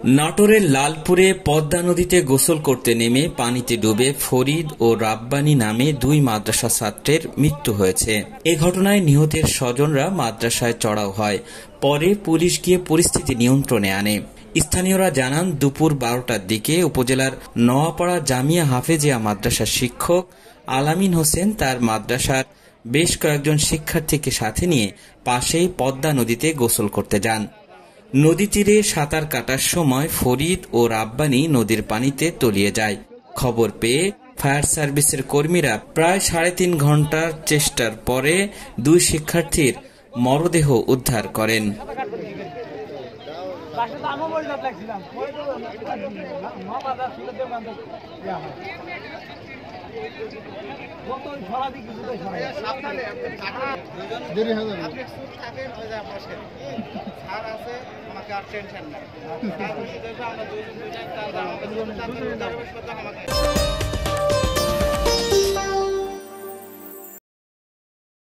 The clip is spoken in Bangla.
নাটোরের লালপুরে পদ্মা নদীতে গোসল করতে নেমে পানিতে ডুবে ফরিদ ও রাব্বানী নামে দুই মাদ্রাসা ছাত্রের মৃত্যু হয়েছে। এ ঘটনায় নিহতের স্বজনরা মাদ্রাসায় চড়াও হয়। পরে পুলিশ গিয়ে পরিস্থিতি নিয়ন্ত্রণে আনে। স্থানীয়রা জানান, দুপুর 12টার দিকে উপজেলার নোয়াপাড়া জামিয়া হাফেজিয়া মাদ্রাসার শিক্ষক আলামিন হোসেন তার মাদ্রাসার বেশ কয়েকজন শিক্ষার্থীকে সাথে নিয়ে পাশেই পদ্মা নদীতে গোসল করতে যান। নদী তীরে সাঁতার কাটার সময় ফরিদ ও রাব্বানী নদীর পানিতে তলিয়ে যায়। খবর পেয়ে ফায়ার সার্ভিসের কর্মীরা প্রায় 3.5 ঘন্টার চেষ্টার পরে দুই শিক্ষার্থীর মরদেহ উদ্ধার করেন। টেনশন নাই।